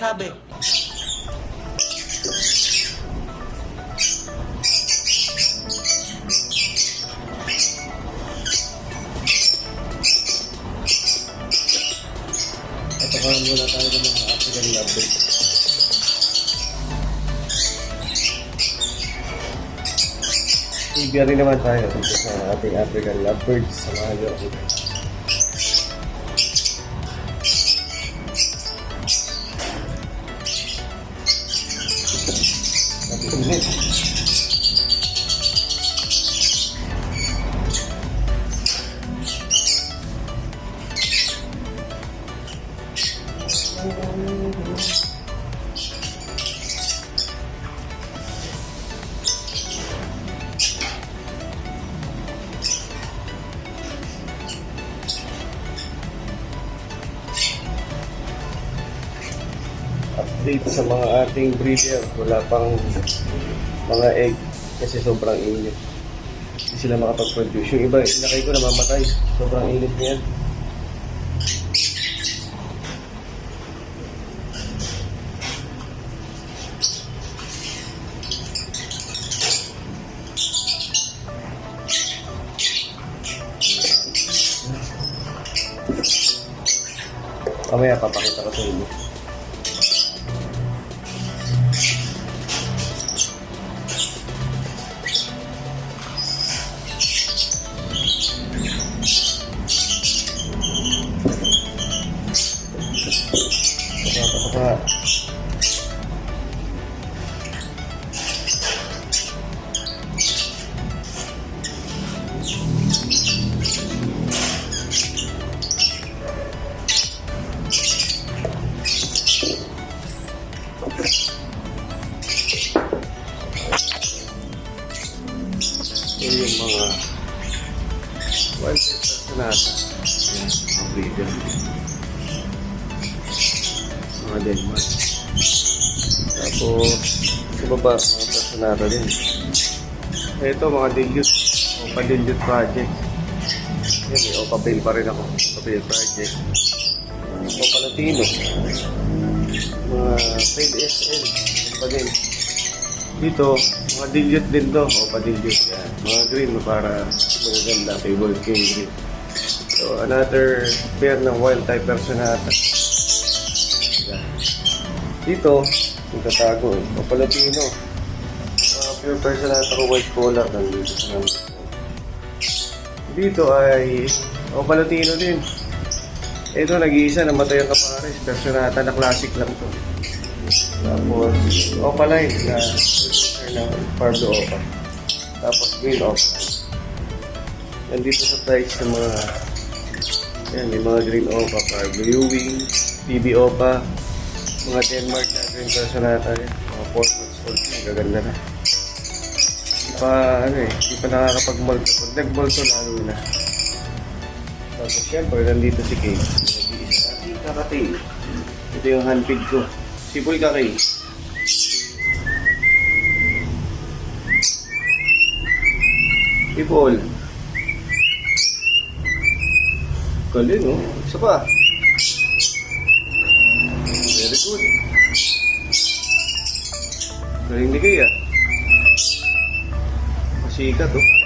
sabi. Patakaan muna tayo ng mga African lovebirds. Ibigay rin naman tayo sa ating African lovebirds sa mga loob. Update sa mga ating breeder, wala pang mga egg kasi sobrang init, hindi sila makapag-produce. Yung iba, inakay ko namamatay, sobrang init niyan. Mamaya papakita ko sa inyo. Ito yung mga wild type natin. Mga breeder. Mga Denmark. Tapos, sa baba, mga personata din. Ito, mga dilute. Opa dilute project. Yan, may Opa Bail pa rin ako. Opa Bail project. Opa Latino. Mga Fail SL. Opa din. Dito, mga dilute din to. Opa dilute. Yan. Mga green para magaganda. Table king green. So, another pair ng wild type personata. Dito, tatago eh. Opa Latino. Pure personata ko white collar nandito sa namin. Dito ay Opa Latino din. Ito, nag-iisa, namatay ang kapares. Personata na classic lang to. Tapos, Opa Line na producer ng Pablo Opa. Tapos, Green Opa. Nandito sa price ng mga yan, may mga Green Opa, Pablo Ewing, PB Opa, mga Denmark na Green Personata rin. Mga 4 months old. Gaganda na. Hindi pa nakakapag-molt. Pag nag-molt to, lalo na. Tapos syempre, nandito si Kay. Nag-iisa natin kakatay. Ito yung handpig ko. Sipol ka, Kay. Sipol. Galing, oh. Isa pa. Very good. Galing ni Kay, ah. Sikat, oh.